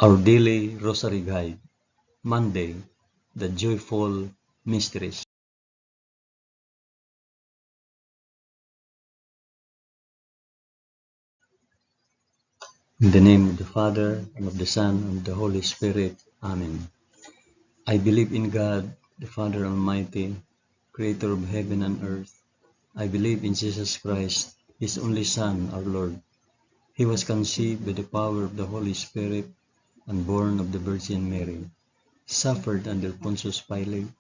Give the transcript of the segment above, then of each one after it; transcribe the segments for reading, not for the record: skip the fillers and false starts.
Our daily Rosary Guide, Monday, the Joyful Mysteries. In the name of the Father, and of the Son, and of the Holy Spirit. Amen. I believe in God, the Father Almighty, Creator of heaven and earth. I believe in Jesus Christ, His only Son, our Lord. He was conceived by the power of the Holy Spirit and born of the Virgin Mary. Suffered under Pontius Pilate.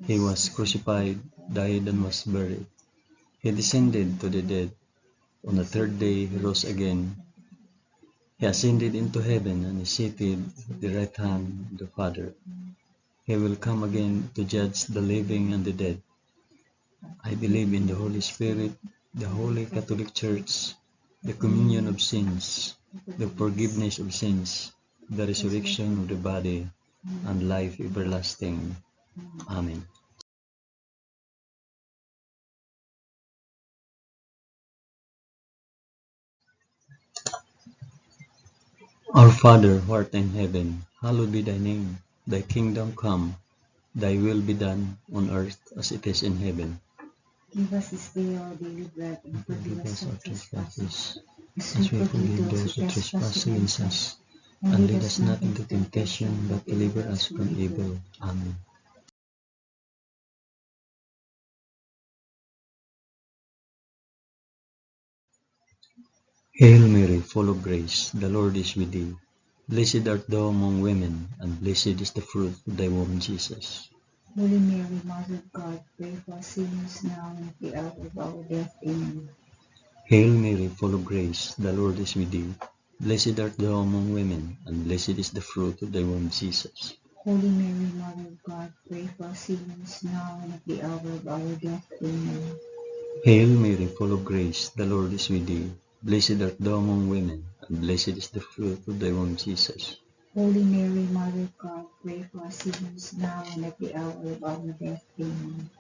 He was crucified, died, and was buried. He descended to the dead. On the third day he rose again. He ascended into heaven and is seated at the right hand of the Father. He will come again to judge the living and the dead. I believe in the Holy Spirit, the Holy Catholic Church, the communion of sins, the forgiveness of sins, the resurrection of the body, and life everlasting. Amen. Our Father, who art in heaven, hallowed be thy name. Thy kingdom come, thy will be done on earth as it is in heaven. Give us this day our daily bread, and forgive us our trespasses, as we we forgive forgive those those who who trespass trespass against against us. us. And And lead lead us us not not into into temptation, but deliver us from evil. Amen. Hail Mary, full of grace, the Lord is with thee. Blessed art thou among women, and blessed is the fruit of thy womb, Jesus. Holy Mary, Mother of God, pray for us sinners now and at the hour of our death. Amen. Hail Mary, full of grace, the Lord is with thee. Blessed art thou among women, and blessed is the fruit of thy womb, Jesus. Holy Mary, Mother of God, pray for us sinners now and at the hour of our death. Amen. Hail Mary, full of grace, the Lord is with thee. Blessed art thou among women, and blessed is the fruit of thy womb, Jesus. Holy Mary, Mother of God, pray for us sinners now and at the hour of our death. Amen.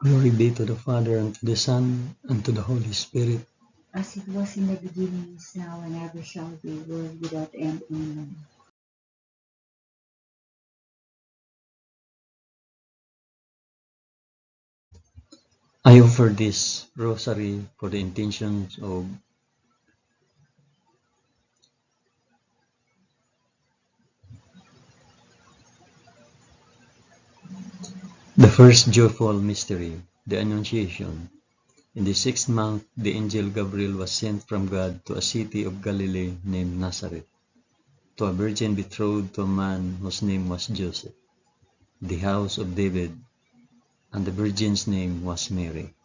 Glory be to the Father, and to the Son, and to the Holy Spirit. As it was in the beginning, is now, and ever shall be, world without end. Amen. I offer this rosary for the intentions of the first joyful mystery, the Annunciation. In the 6th month, the angel Gabriel was sent from God to a city of Galilee named Nazareth, to a virgin betrothed to a man whose name was Joseph, the house of David, and the virgin's name was Mary.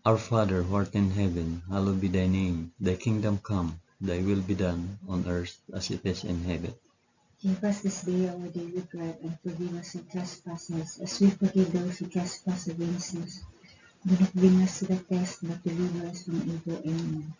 Our Father, who art in heaven, hallowed be thy name. Thy kingdom come, thy will be done, on earth as it is in heaven. Give us this day our daily bread, and forgive us our trespasses, as we forgive those who trespass against us. Do not bring us to the test, but deliver us from evil. Amen.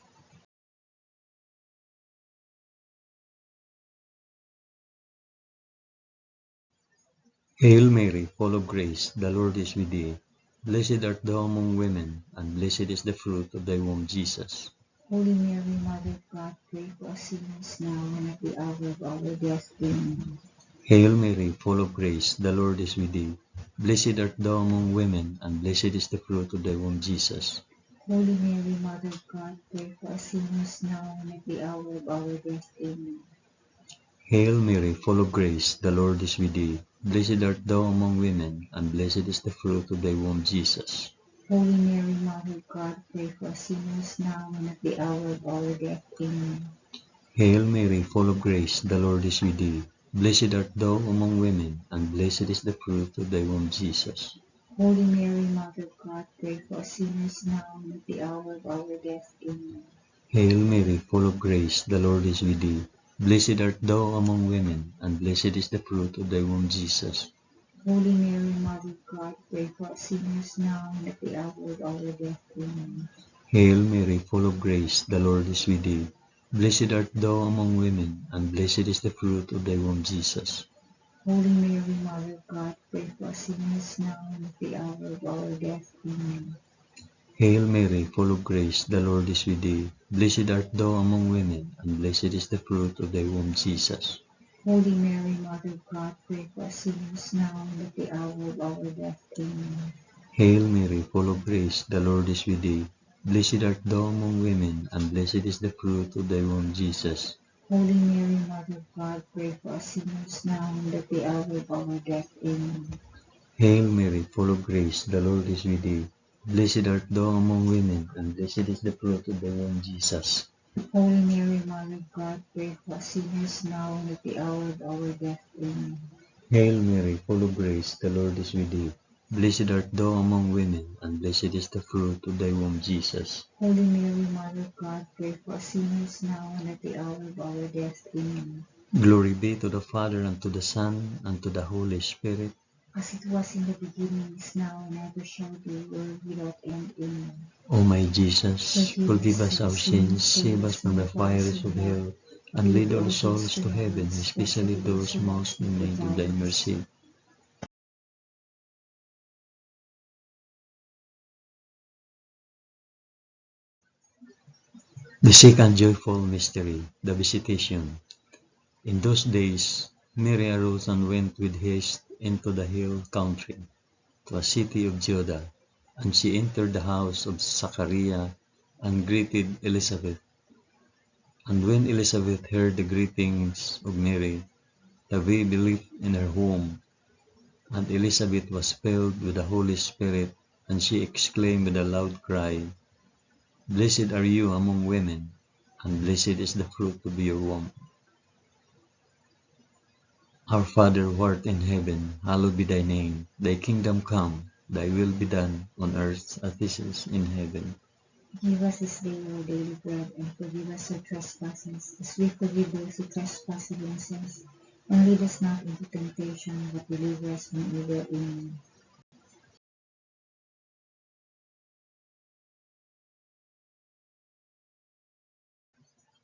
Hail Mary, full of grace, the Lord is with thee. Blessed art thou among women, and blessed is the fruit of thy womb, Jesus. Holy Mary, Mother of God, pray for us sinners now and at the hour of our death. Amen. Hail Mary, full of grace, the Lord is with thee. Blessed art thou among women, and blessed is the fruit of thy womb, Jesus. Holy Mary, Mother of God, pray for us sinners now and at the hour of our death. Amen. Hail Mary, full of grace, the Lord is with thee. Blessed art thou among women, and blessed is the fruit of thy womb, Jesus. Holy Mary, Mother of God, pray for us sinners now and at the hour of our death. Amen. Hail Mary, full of grace, the Lord is with thee. Blessed art thou among women, and blessed is the fruit of thy womb, Jesus. Holy Mary, Mother of God, pray for us sinners now and at the hour of our death. Amen. Hail Mary, full of grace, the Lord is with thee. Blessed art thou among women, and blessed is the fruit of thy womb, Jesus. Holy Mary, Mother of God, pray for us sinners now and at the hour of our death. Amen. Hail Mary, full of grace, the Lord is with thee. Blessed art thou among women, and blessed is the fruit of thy womb, Jesus. Holy Mary, Mother of God, pray for us sinners now and at the hour of our death. Amen. Hail Mary, full of grace, the Lord is with thee. Blessed art thou among women, and blessed is the fruit of thy womb, Jesus. Holy Mary, Mother of God, pray for us sinners now and at the hour of our death. Amen. Hail Mary, full of grace, the Lord is with thee. Blessed art thou among women, and blessed is the fruit of thy womb, Jesus. Holy Mary, Mother of God, pray for us sinners now and at the hour of our death. Amen. Hail Mary, full of grace, the Lord is with thee. Blessed art thou among women, and blessed is the fruit of thy womb, Jesus. Holy Mary, Mother of God, pray for us sinners now and at the hour of our death. Amen. Hail Mary, full of grace, the Lord is with thee. Blessed art thou among women, and blessed is the fruit of thy womb, Jesus. Holy Mary, Mother of God, pray for us sinners now and at the hour of our death. Amen. Glory be to the Father, and to the Son, and to the Holy Spirit. As it was in the beginning, is now, and ever shall be, world without end. Amen. O my Jesus, forgive us our sins, save us from the fires of hell, and lead all souls to heaven, especially those most in need of thy mercy. The second joyful mystery, the Visitation. In those days, Mary arose and went with haste into the hill country, to a city of Judah, and she entered the house of Zachariah and greeted Elizabeth. And when Elizabeth heard the greetings of Mary, the baby leaped in her womb, and Elizabeth was filled with the Holy Spirit, and she exclaimed with a loud cry, Blessed are you among women, and blessed is the fruit of your womb. Our Father who art in heaven, hallowed be thy name. Thy kingdom come, thy will be done, on earth as it is in heaven. Give us this day our daily bread, and forgive us our trespasses, as we forgive those who trespass against us. And lead us not into temptation, but deliver us from evil. Amen.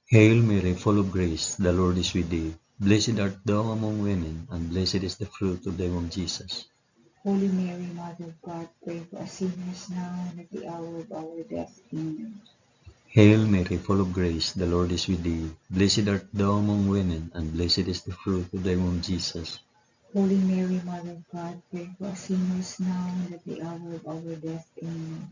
Hail Mary, full of grace, the Lord is with thee. Blessed art thou among women, and blessed is the fruit of thy womb, Jesus. Holy Mary, Mother of God, pray for us sinners now and at the hour of our death. Amen. Hail Mary, full of grace, the Lord is with thee. Blessed art thou among women, and blessed is the fruit of thy womb, Jesus. Holy Mary, Mother of God, pray for us sinners now and at the hour of our death. Amen.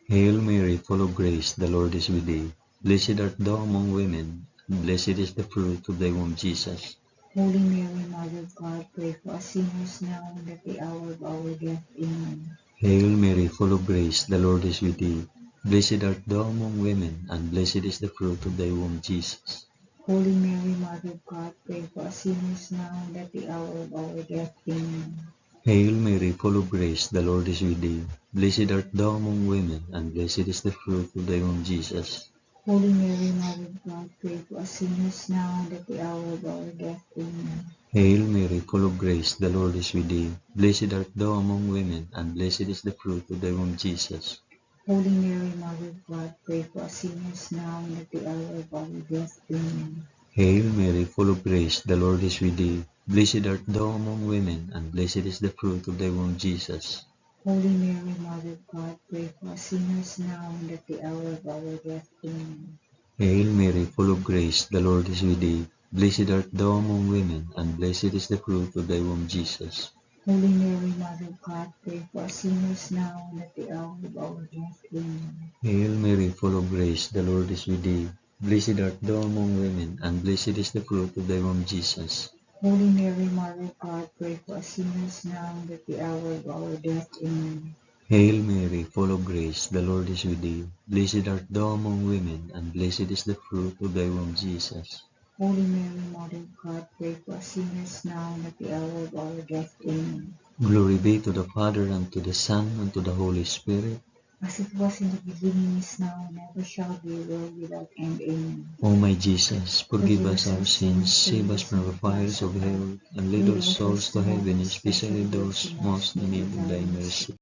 Hail Mary, full of grace, the Lord is with thee. Blessed art thou among women, and blessed is the fruit of thy womb, Jesus. Holy Mary, Mother of God, pray for us sinners now and at the hour of our death. Amen. Hail Mary, full of grace, the Lord is with thee. Blessed art thou among women, and blessed is the fruit of thy womb, Jesus. Holy Mary, Mother of God, pray for us sinners now and at the hour of our death. Amen. Hail Mary, full of grace, the Lord is with thee. Blessed art thou among women, and blessed is the fruit of thy womb, Jesus. Holy Mary, Mother of God, pray for us sinners now and at the hour of our death. Amen. Hail Mary, full of grace, the Lord is with thee. Blessed art thou among women, and blessed is the fruit of thy womb, Jesus. Holy Mary, Mother of God, pray for us sinners now and at the hour of our death. Amen. Hail Mary, full of grace, the Lord is with thee. Blessed art thou among women, and blessed is the fruit of thy womb, Jesus. Holy Mary, Mother of God, pray for us sinners now and at the hour of our death. Amen. Hail Mary, full of grace, the Lord is with thee. Blessed art thou among women, and blessed is the fruit of thy womb, Jesus. Holy Mary, Mother of God, pray for us sinners now and at the hour of our death. Amen. Hail Mary, full of grace, the Lord is with thee. Blessed art thou among women, and blessed is the fruit of thy womb, Jesus. Holy Mary, Mother of God, pray for us sinners now and at the hour of our death. Amen. Hail Mary, full of grace, the Lord is with thee. Blessed art thou among women, and blessed is the fruit of thy womb, Jesus. Holy Mary, Mother of God, pray for us sinners now and at the hour of our death. Amen. Glory be to the Father, and to the Son, and to the Holy Spirit. As it was in the beginning, is now, and ever shall be, world without end. Amen. O my Jesus, forgive us our sins, save us from the fires of hell, and lead all souls to heaven, especially those most in need of thy mercy.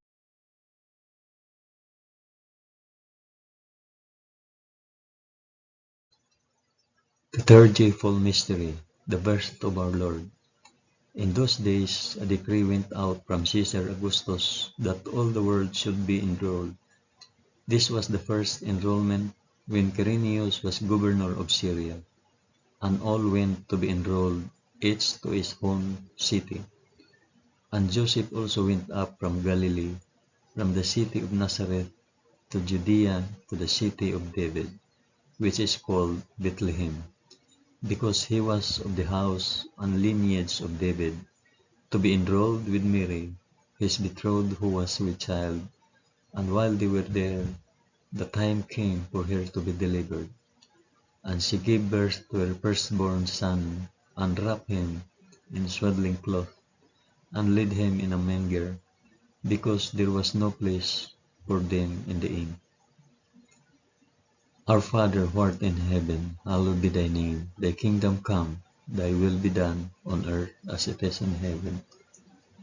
The third joyful mystery, the birth of our Lord. In those days, a decree went out from Caesar Augustus that all the world should be enrolled. This was the first enrollment when Quirinius was governor of Syria, and all went to be enrolled, each to his own city. And Joseph also went up from Galilee, from the city of Nazareth to Judea, to the city of David, which is called Bethlehem, because he was of the house and lineage of David, to be enrolled with Mary, his betrothed, who was with child. And while they were there, the time came for her to be delivered. And she gave birth to her firstborn son, and wrapped him in swaddling cloth, and laid him in a manger, because there was no place for them in the inn. Our Father who art in heaven, hallowed be thy name. Thy kingdom come, thy will be done, on earth as it is in heaven.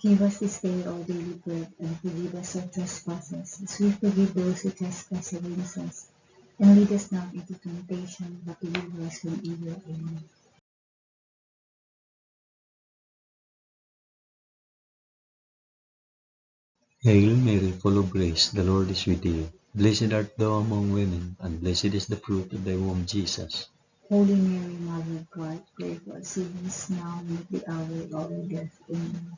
Give us this day our daily bread, and forgive us our trespasses, as we forgive those who trespass against us. And lead us not into temptation, but deliver us from evil. Amen. Hail Mary, full of grace, the Lord is with thee. Blessed art thou among women, and blessed is the fruit of thy womb, Jesus. Holy Mary, Mother of God, pray for us sinners now and at the hour of our death. Amen.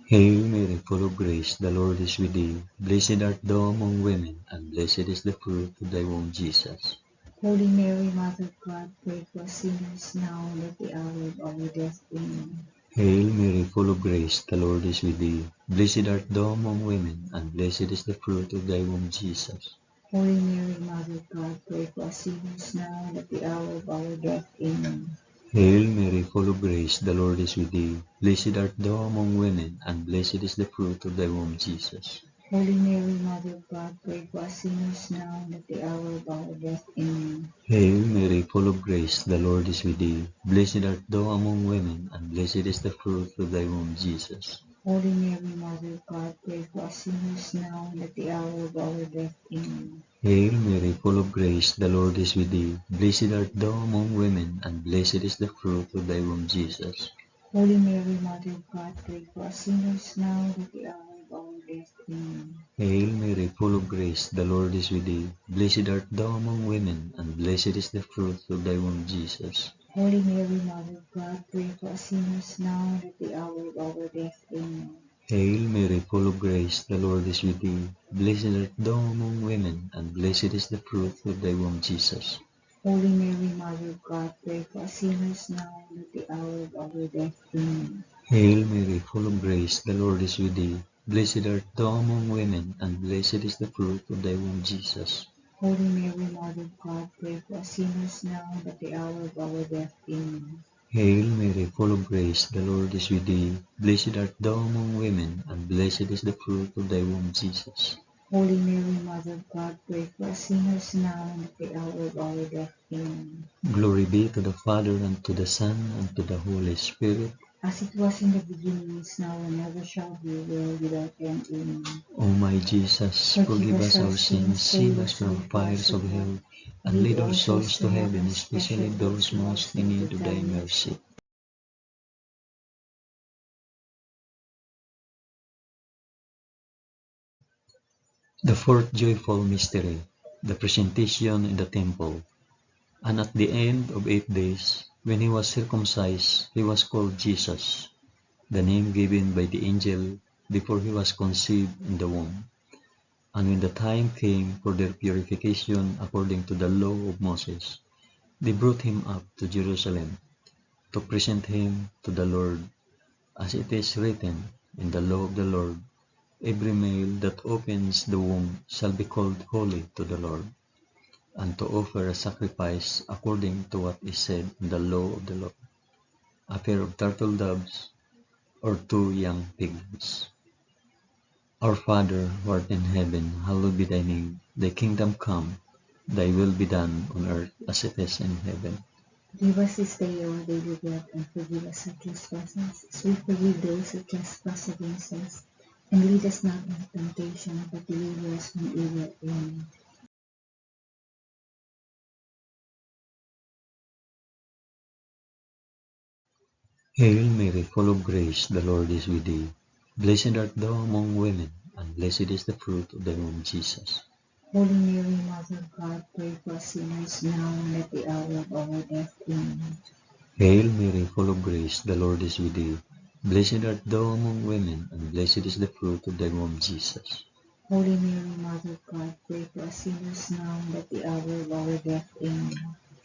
Hail Mary, full of grace, the Lord is with thee. Blessed art thou among women, and blessed is the fruit of thy womb, Jesus. Holy Mary, Mother of God, pray for us sinners now and at the hour of our death. Amen. Hail Mary, full of grace, the Lord is with thee. Blessed art thou among women, and blessed is the fruit of thy womb, Jesus. Holy Mary, Mother of God, pray for us sinners now and at the hour of our death. Amen. Hail Mary, full of grace, the Lord is with thee. Blessed art thou among women, and blessed is the fruit of thy womb, Jesus. Holy Mary, Mother of God, pray for us sinners now and at the hour of our death. Amen. Hail Mary, full of grace, the Lord is with thee. Blessed art thou among women, and blessed is the fruit of thy womb, Jesus. Holy Mary, Mother of God, pray for us sinners now and at the hour of our death. Amen. Hail Mary, full of grace, the Lord is with thee. Blessed art thou among women, and blessed is the fruit of thy womb, Jesus. Holy Mary, Mother of God, pray for us sinners now and at the hour of our death. Amen. Hail Mary, full of grace, the Lord is with thee. Blessed art thou among women, and blessed is the fruit of thy womb, Jesus. Holy Mary, Mother of God, pray for us sinners now and at the hour of our death. Amen. Hail Mary, full of grace, the Lord is with thee. Blessed art thou among women, and blessed is the fruit of thy womb, Jesus. Holy Mary, Mother of God, pray for us sinners now and at the hour of our death. Amen. Hail Mary, full of grace, the Lord is with thee. Blessed art thou among women, and blessed is the fruit of thy womb, Jesus. Holy Mary, Mother of God, pray for us sinners now and at the hour of our death. Amen. Hail Mary, full of grace, the Lord is with thee. Blessed art thou among women, and blessed is the fruit of thy womb, Jesus. Holy Mary, Mother of God, pray for us sinners now and at the hour of our death. Amen. Glory be to the Father, and to the Son, and to the Holy Spirit. As it was in the beginning, is now, and ever shall be, world without end. Amen. O my Jesus, forgive us our sins, save us from the fires of hell, and lead all souls to heaven, especially those most in need of thy mercy. The fourth joyful mystery, the presentation in the temple. And at the end of 8 days, when he was circumcised, he was called Jesus, the name given by the angel before he was conceived in the womb. And when the time came for their purification according to the law of Moses, they brought him up to Jerusalem to present him to the Lord, as it is written in the law of the Lord, every male that opens the womb shall be called holy to the Lord, and to offer a sacrifice according to what is said in the law of the Lord, a pair of turtle doves or 2 young piglets. Our Father, who art in heaven, hallowed be thy name. Thy kingdom come, thy will be done on earth as it is in heaven. Give us this day our daily bread, and forgive us our trespasses, as we forgive those who trespass against us. And lead us not into temptation, but deliver us from evil. Amen. Hail Mary, full of grace, the Lord is with thee. Blessed art thou among women, and blessed is the fruit of thy womb, Jesus. Holy Mary, Mother of God, pray for us sinners now and at the hour of our death. Amen. Hail Mary, full of grace, the Lord is with thee. Blessed art thou among women, and blessed is the fruit of thy womb, Jesus. Holy Mary, Mother of God, pray for us sinners now and at the hour of our death. Amen.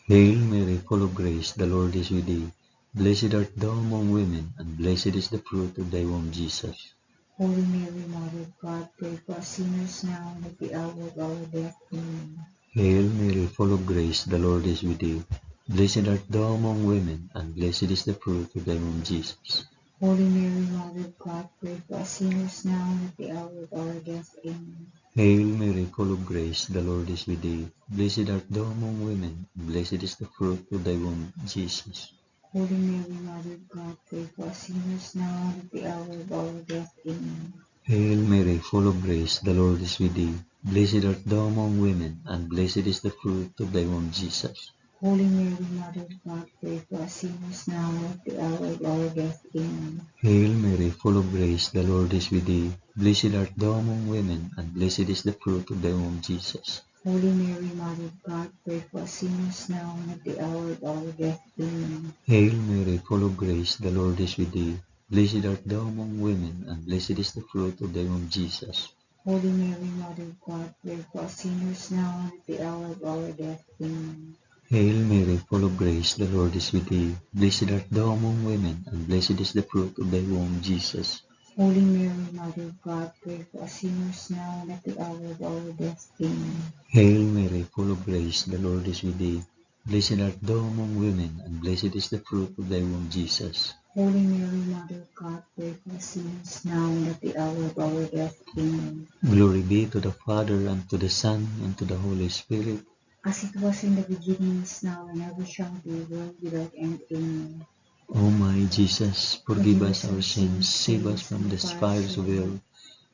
Hail Mary, full of grace, the Lord is with thee. Blessed art thou among women, and blessed is the fruit of thy womb, Jesus. Holy Mary, Mother of God, pray for us sinners now and at the hour of our death. Amen. Hail Mary, full of grace, the Lord is with thee. Blessed art thou among women, and blessed is the fruit of thy womb, Jesus. Holy Mary, Mother of God, pray for us sinners now and at the hour of our death. Amen. Hail Mary, full of grace, the Lord is with thee. Blessed art thou among women, and blessed is the fruit of thy womb, Jesus. Holy Mary, Mother of God, pray for us sinners now and at the hour of our death. Amen. Hail Mary, full of grace, the Lord is with thee. Blessed art thou among women, and blessed is the fruit of thy womb, Jesus. Holy Mary, Mother of God, pray for us sinners now and at the hour of our death. Amen. Hail Mary, full of grace, the Lord is with thee. Blessed art thou among women, and blessed is the fruit of thy womb, Jesus. Holy Mary, Mother of God, pray for us sinners now and at the hour of our death. Amen. Hail Mary, full of grace, the Lord is with thee. Blessed art thou among women, and blessed is the fruit of thy womb, Jesus. Holy Mary, Mother of God, pray for us sinners now and at the hour of our death. Amen. Hail Mary, full of grace, the Lord is with thee. Blessed art thou among women, and blessed is the fruit of thy womb, Jesus. Holy Mary, Mother of God, pray for us sinners now and at the hour of our death. Amen. Hail Mary, full of grace, the Lord is with thee. Blessed art thou among women, and blessed is the fruit of thy womb, Jesus. Holy Mary, Mother of God, pray for us sinners now and at the hour of our death. Amen. Glory be to the Father, and to the Son, and to the Holy Spirit. As it was in the beginning, is now, and ever shall be, world without end. Amen. O my Jesus, forgive us our sins, save us from the fires of hell,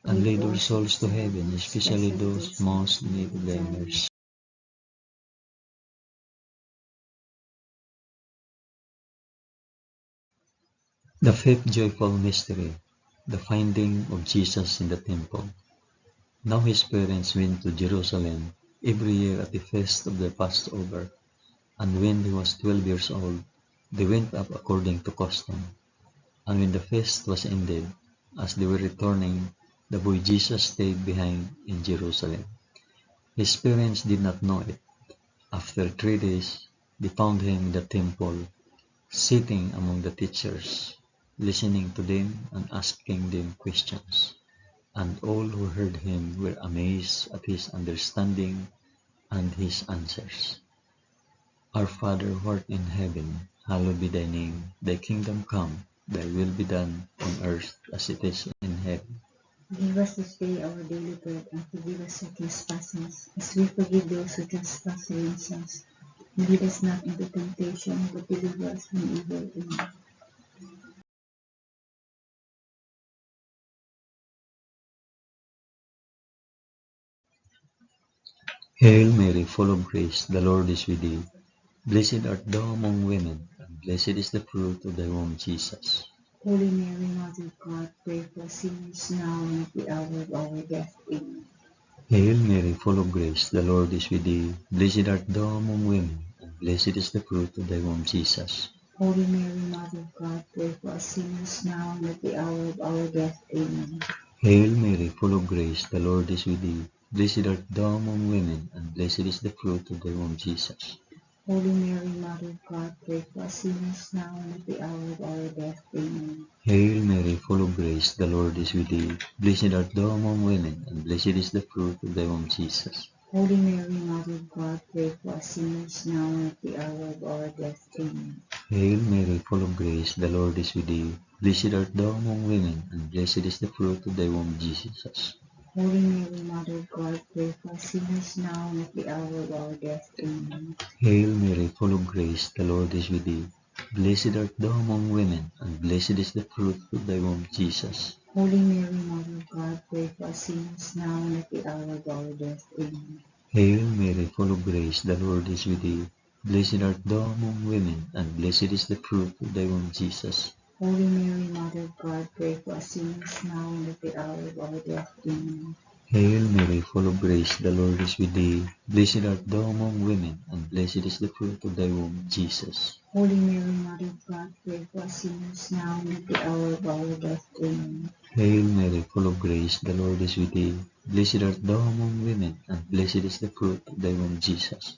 and lead our souls to heaven, especially those most in need of thy mercy. The fifth joyful mystery, the finding of Jesus in the temple. Now his parents went to Jerusalem every year at the feast of the Passover, and when he was 12 years old, they went up according to custom. And when the feast was ended, as they were returning, the boy Jesus stayed behind in Jerusalem. His parents did not know it. After 3 days, they found him in the temple, sitting among the teachers, listening to them and asking them questions. And all who heard him were amazed at his understanding and his answers. Our Father who art in heaven, hallowed be thy name. Thy kingdom come, thy will be done on earth as it is in heaven. Give us this day our daily bread, and forgive us our trespasses, as we forgive those who trespass against us. And lead us not into temptation, but deliver us from evil. Amen. Hail Mary, full of grace, the Lord is with thee. Blessed art thou among women, and blessed is the fruit of thy womb, Jesus. Holy Mary, Mother of God, pray for us sinners now and at the hour of our death. Amen. Hail Mary, full of grace, the Lord is with thee. Blessed art thou among women, and blessed is the fruit of thy womb, Jesus. Holy Mary, Mother of God, pray for us sinners now and at the hour of our death. Amen. Hail Mary, full of grace, the Lord is with thee. Blessed art thou among women, and blessed is the fruit of thy womb, Jesus. Holy Mary, Mother of God, pray for us sinners now and at the hour of our death. Amen. Hail Mary, full of grace, the Lord is with thee. Blessed art thou among women, and blessed is the fruit of thy womb, Jesus. Holy Mary, Mother of God, pray for us sinners now and at the hour of our death. Amen. Hail Mary, full of grace, the Lord is with thee. Blessed art thou among women, and blessed is the fruit of thy womb, Jesus. Holy Mary, Mother of God, pray for us sinners now and at the hour of our death. Amen. Hail Mary, full of grace, the Lord is with thee. Blessed art thou among women, and blessed is the fruit of thy womb, Jesus. Holy Mary, Mother of God, pray for us sinners now and at the hour of our death. Amen. Hail Mary, full of grace, the Lord is with thee. Blessed art thou among women, and blessed is the fruit of thy womb, Jesus. Holy Mary, Mother of God, pray for us sinners now and at the hour of our death. Amen. Hail Mary, full of grace, the Lord is with thee. Blessed art thou among women, and blessed is the fruit of thy womb, Jesus. Holy Mary, Mother of God, pray for us sinners now and at the hour of our death. Amen. Hail Mary, full of grace, the Lord is with thee. Blessed art thou among women, and blessed is the fruit of thy womb, Jesus.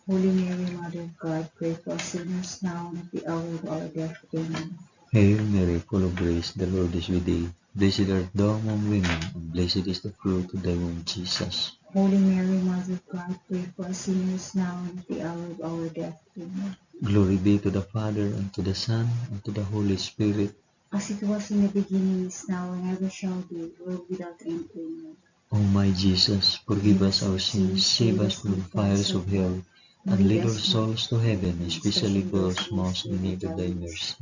Holy Mary, Mother of God, pray for us sinners now and at the hour of our death. Amen. Hail Mary, full of grace, the Lord is with thee. Blessed art thou among women, and blessed is the fruit of thy womb, Jesus. Holy Mary, Mother of God, pray for us sinners now and at the hour of our death. Amen. Glory be to the Father, and to the Son, and to the Holy Spirit. As it was in the beginning, is now, and ever shall be, world without end. Amen. O my Jesus, forgive us our sins, save us from the fires of hell, and lead all souls to heaven, especially those most in need of thy mercy.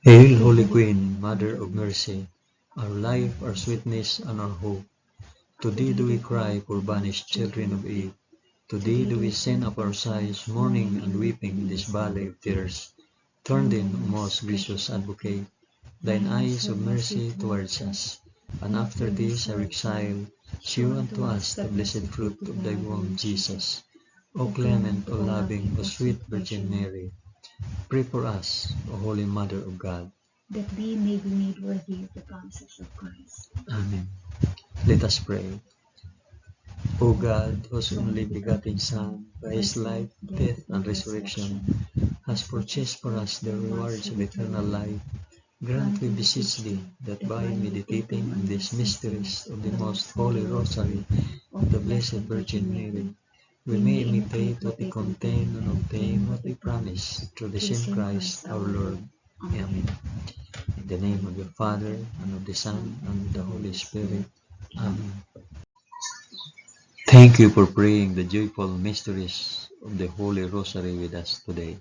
Hail, Holy Queen, Mother of Mercy, our life, our sweetness, and our hope. To thee do we cry, poor banished children of Eve. To thee do we send up our sighs, mourning and weeping in this valley of tears. Turn then, O most gracious Advocate, thine eyes of mercy towards us, and after this our exile, shew unto us the blessed fruit of thy womb, Jesus. O clement, O loving, O sweet Virgin Mary, pray for us, O Holy Mother of God. that we may be made worthy of the promises of Christ. Amen. Let us pray. O God, whose only begotten Son, by his life, death, and resurrection, has purchased for us the rewards of eternal life, grant, we beseech thee, that by meditating on these mysteries of the most holy Rosary of the Blessed Virgin Mary, we may imitate what they contain and obtain what they promise, through the same Christ our Lord. Amen. In the name of the Father, and of the Son, and of the Holy Spirit. Amen. Thank you for praying the joyful mysteries of the Holy Rosary with us today.